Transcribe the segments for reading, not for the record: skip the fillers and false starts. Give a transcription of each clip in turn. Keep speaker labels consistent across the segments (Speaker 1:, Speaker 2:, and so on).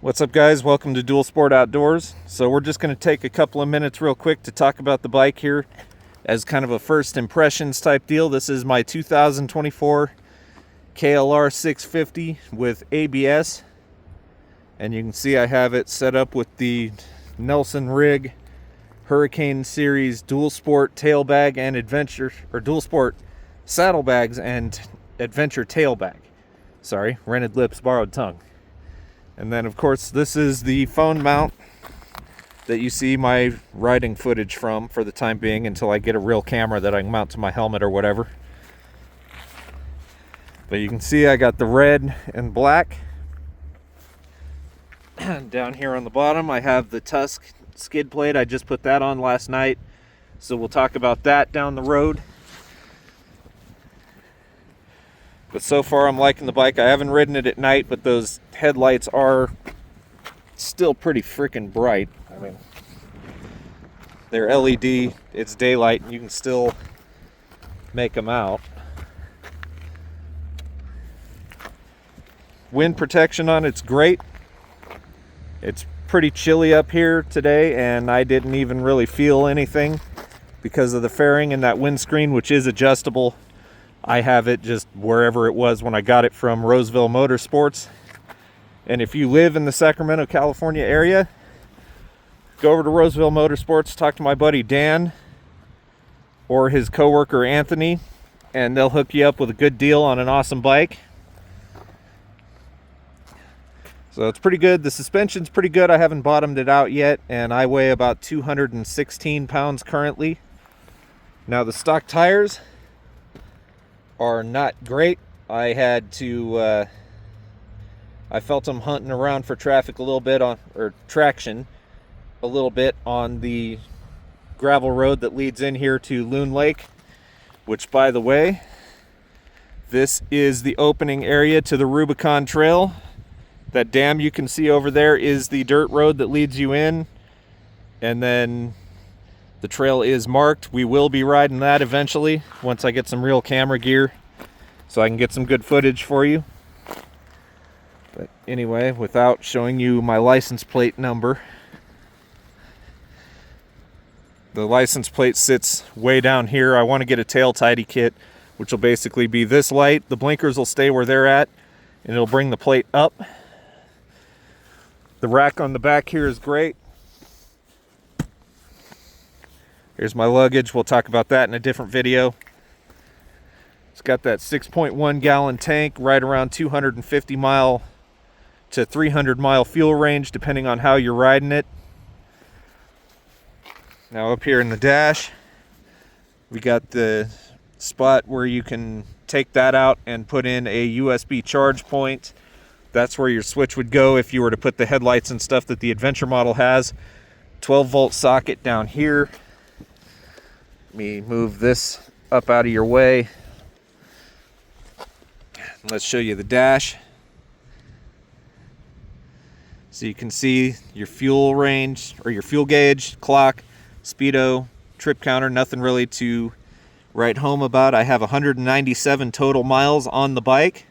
Speaker 1: What's up, guys? Welcome to Dual Sport Outdoors. So we're just going to take a couple of minutes real quick to talk about the bike here as kind of a first impressions type deal. This is my 2024 KLR 650 with ABS, and you can see I have it set up with the Nelson Rigg Hurricane Series Dual Sport tail bag and adventure, or Dual Sport saddlebags and adventure tail bag. Sorry, rented lips, borrowed tongue. And then, of course, this is the phone mount that you see my riding footage from for the time being until I get a real camera that I can mount to my helmet or whatever. But you can see I got the red and black. Down here on the bottom, I have the Tusk skid plate. I just put that on last night, so we'll talk about that down the road. But so far I'm liking the bike. I haven't ridden it at night, but those headlights are still pretty freaking bright. I mean, they're LED, it's daylight, and you can still make them out. Wind protection on it's great. It's pretty chilly up here today, and I didn't even really feel anything because of the fairing and that windscreen, which is adjustable. I have it just wherever it was when I got it from Roseville Motorsports. And if you live in the Sacramento, California area, go over to Roseville Motorsports, talk to my buddy Dan or his coworker Anthony, and they'll hook you up with a good deal on an awesome bike. So it's pretty good. The suspension's pretty good. I haven't bottomed it out yet, and I weigh about 216 pounds currently. Now the stock tires are not great. I had to I felt them hunting around for traffic a little bit or traction a little bit on the gravel road that leads in here to Loon Lake, which, by the way, this is the opening area to the Rubicon Trail. That dam you can see over there is the dirt road that leads you in, and then the trail is marked. We will be riding that eventually once I get some real camera gear so I can get some good footage for you. But anyway, without showing you my license plate number, the license plate sits way down here. I want to get a tail tidy kit, which will basically be this light. The blinkers will stay where they're at, and it'll bring the plate up. The rack on the back here is great. Here's my luggage. We'll talk about that in a different video. It's got that 6.1 gallon tank, right around 250 mile to 300 mile fuel range, depending on how you're riding it. Now up here in the dash, we got the spot where you can take that out and put in a USB charge point. That's where your switch would go if you were to put the headlights and stuff that the Adventure model has. 12 volt socket down here. Let me move this up out of your way. Let's show you the dash. So you can see your fuel range, or your fuel gauge, clock, speedo, trip counter. Nothing really to write home about. I have 197 total miles on the bike.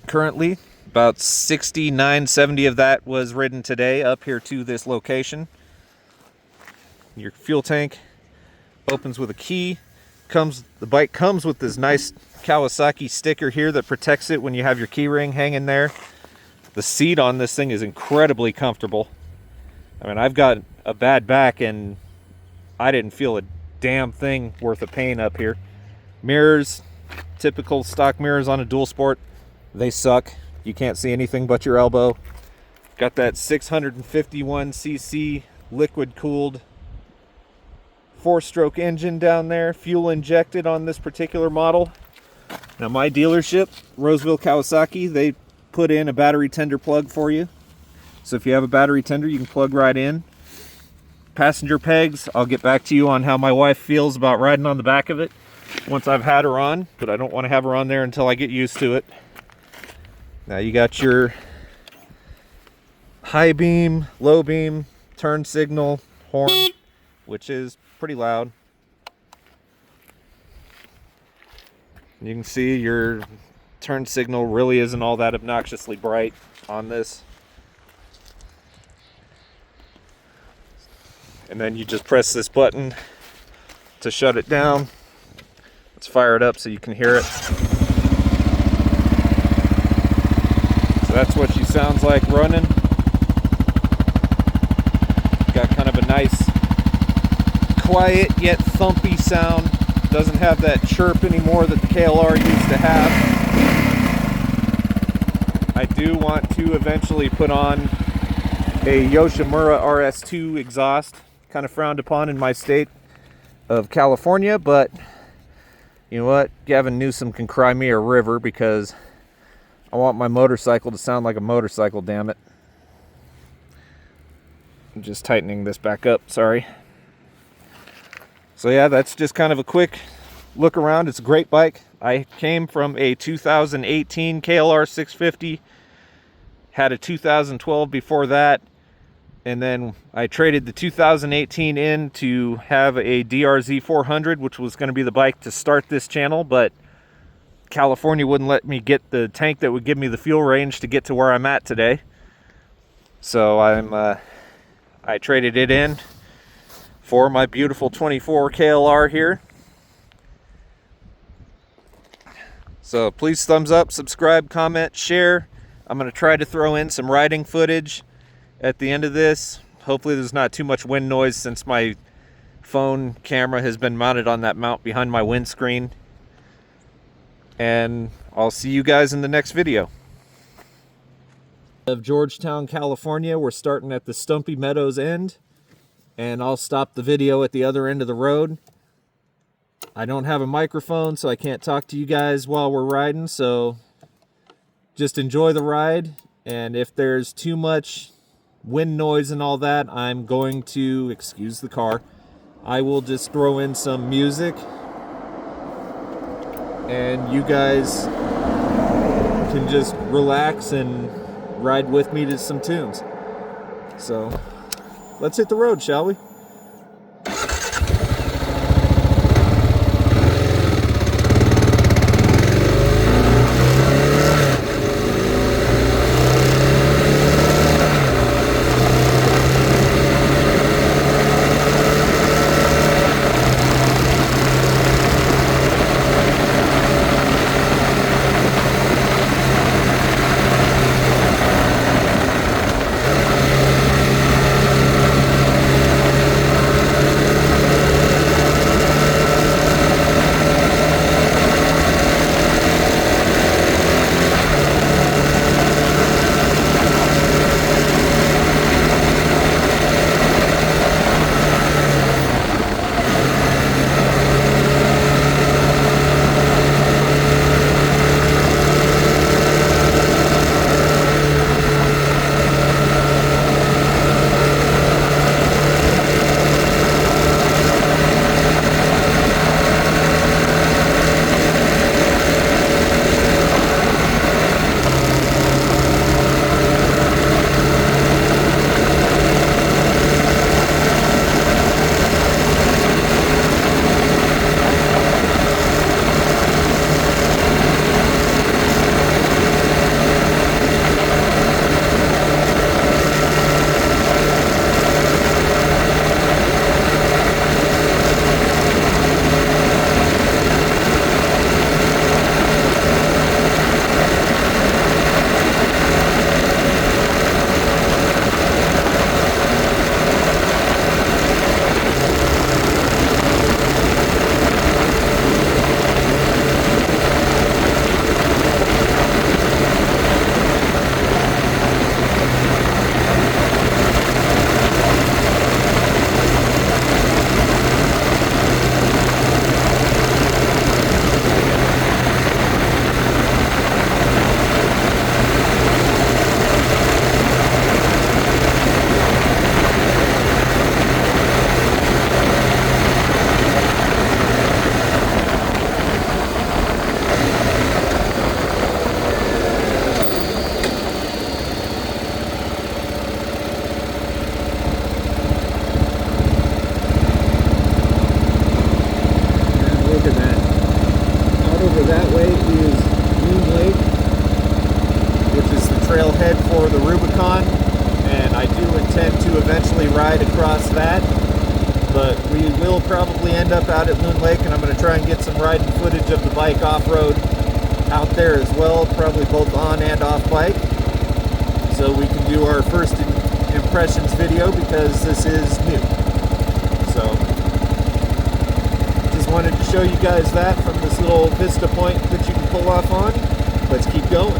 Speaker 1: Currently, about 69, 70 of that was ridden today up here to this location. Your fuel tank opens with a key. The bike comes with this nice Kawasaki sticker here that protects it when you have your key ring hanging there. The seat on this thing is incredibly comfortable. I mean, I've got a bad back and I didn't feel a damn thing worth of pain up here. Mirrors, typical stock mirrors on a dual sport. They suck. You can't see anything but your elbow. Got that 651cc liquid cooled 4-stroke engine down there, fuel injected on this particular model. Now my dealership, Roseville Kawasaki, they put in a battery tender plug for you. So if you have a battery tender, you can plug right in. Passenger pegs, I'll get back to you on how my wife feels about riding on the back of it once I've had her on, but I don't want to have her on there until I get used to it. Now you got your high beam, low beam, turn signal, horn, which is pretty loud. You can see your turn signal really isn't all that obnoxiously bright on this. And then you just press this button to shut it down. Let's fire it up so you can hear it. So that's what she sounds like running. Got kind of a nice, quiet yet thumpy sound. Doesn't have that chirp anymore that the KLR used to have. I do want to eventually put on a Yoshimura RS2 exhaust. Kind of frowned upon in my state of California, but you know what? Gavin Newsom can cry me a river because I want my motorcycle to sound like a motorcycle, damn it. I'm just tightening this back up, sorry. So yeah, that's just kind of a quick look around. It's a great bike. I came from a 2018 KLR 650, had a 2012 before that, and then I traded the 2018 in to have a DRZ 400, which was going to be the bike to start this channel, but California wouldn't let me get the tank that would give me the fuel range to get to where I'm at today. So I traded it in for my beautiful 24 KLR here. So please thumbs up, subscribe, comment, share. I'm going to try to throw in some riding footage at the end of this. Hopefully there's not too much wind noise since my phone camera has been mounted on that mount behind my windscreen. And I'll see you guys in the next video. Of Georgetown, California, we're starting at the Stumpy Meadows end, and I'll stop the video at the other end of the road. I don't have a microphone, so I can't talk to you guys while we're riding, so just enjoy the ride. And if there's too much wind noise and all that, I'm going to excuse the car. I will just throw in some music, and you guys can just relax and ride with me to some tunes. So let's hit the road, shall we? trailhead for the Rubicon, and I do intend to eventually ride across that. But we will probably end up out at Loon Lake, and I'm going to try and get some riding footage of the bike off-road out there as well, probably both on and off bike, so we can do our first impressions video, because this is new. So just wanted to show you guys that from this little vista point that you can pull off on. Let's keep going.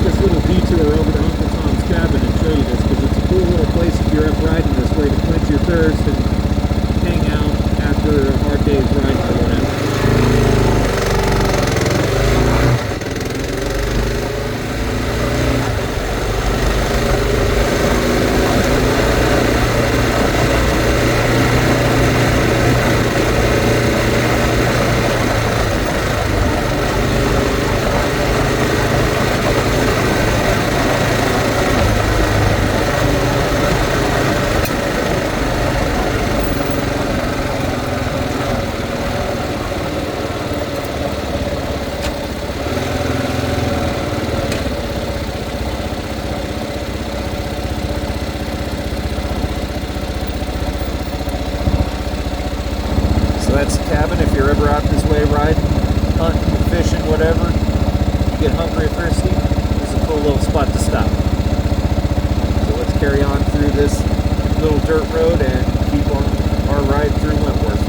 Speaker 2: this little detour over to Uncle Tom's cabin and show you this, because it's a cool little place if you're up riding this way to quench your thirst and hang out after a hard day's riding or whatever. That's the cabin if you're ever out this way riding, hunting, fishing, whatever. You get hungry or thirsty, it's a cool little spot to stop. So let's carry on through this little dirt road and keep on our ride through Wentworth.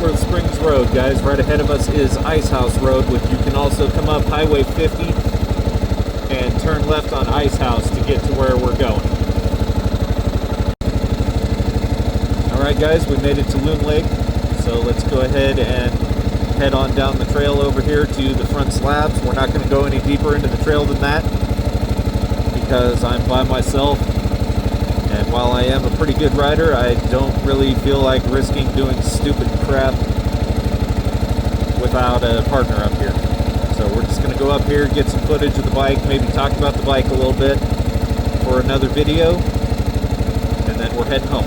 Speaker 2: Silver Springs Road, guys. Right ahead of us is Ice House Road, which you can also come up Highway 50 and turn left on Ice House to get to where we're going. Alright guys, we made it to Loon Lake, so let's go ahead and head on down the trail over here to the front slabs. We're not going to go any deeper into the trail than that because I'm by myself, and while I am a pretty good rider, I don't really feel like risking doing stupid crap without a partner up here. So we're just going to go up here, get some footage of the bike, maybe talk about the bike a little bit for another video, and then we're heading home.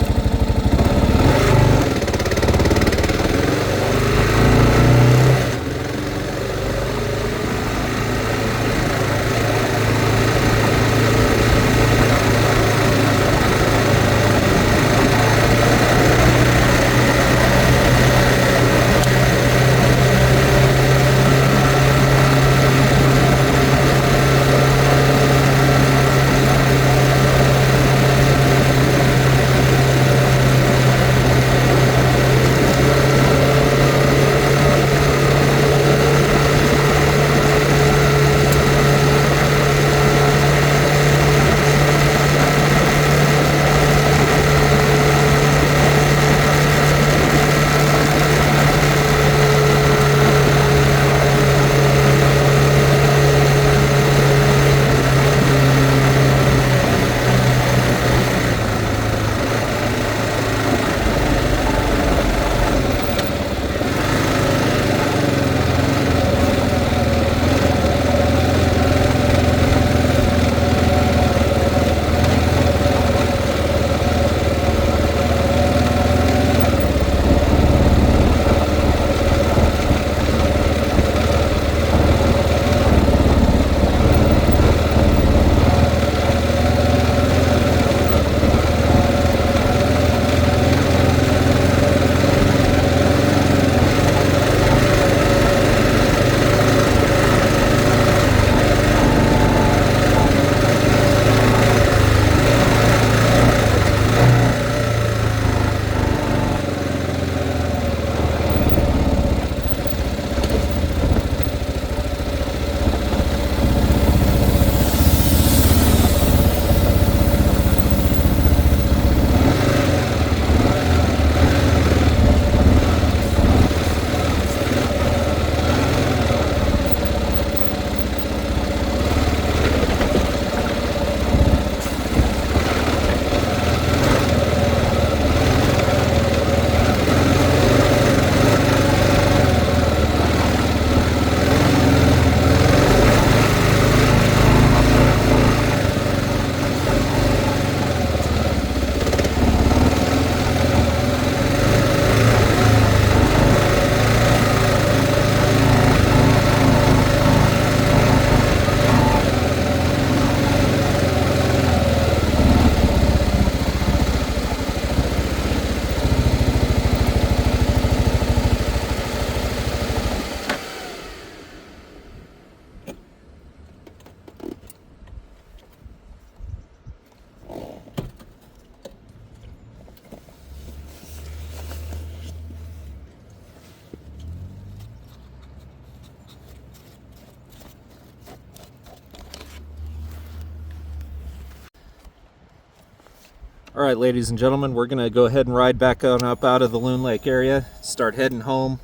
Speaker 2: All right, ladies and gentlemen, we're gonna go ahead and ride back on up out of the Loon Lake area, start heading home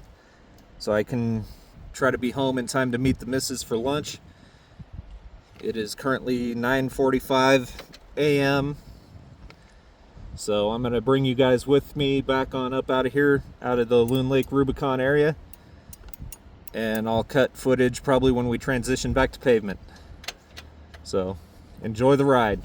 Speaker 2: so I can try to be home in time to meet the missus for lunch. It is currently 9:45 a.m. So I'm gonna bring you guys with me back on up out of here, out of the Loon Lake Rubicon area, and I'll cut footage probably when we transition back to pavement. So enjoy the ride.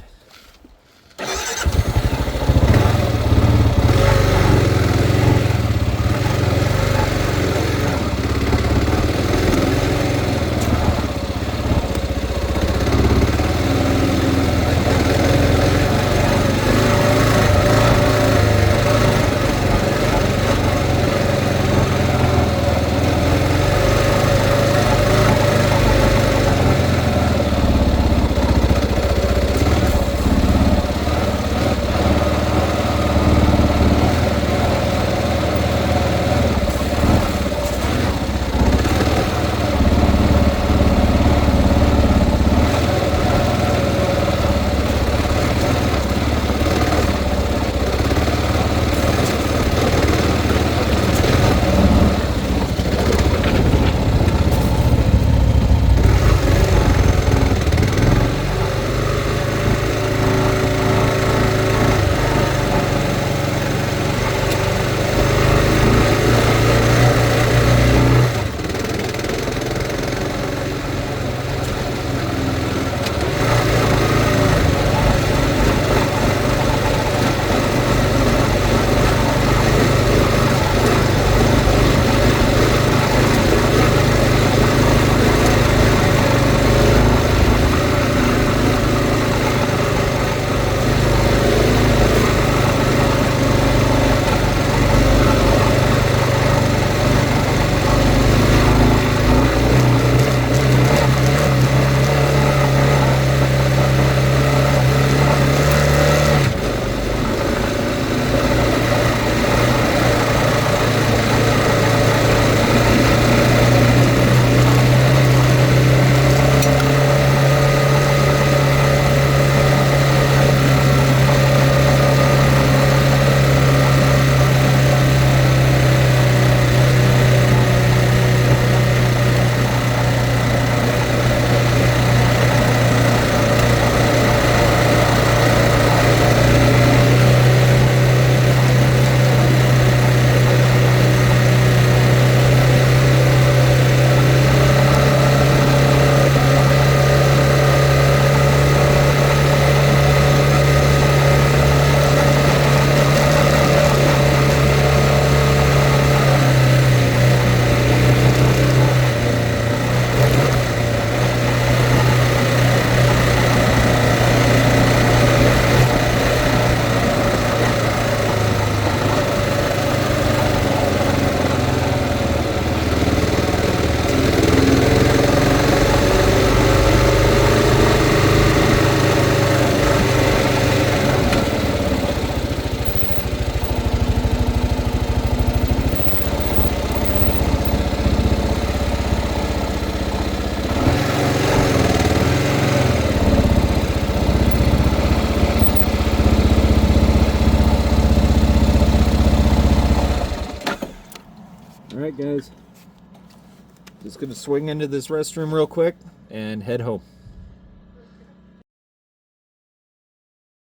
Speaker 2: Alright guys, just gonna swing into this restroom real quick and head home.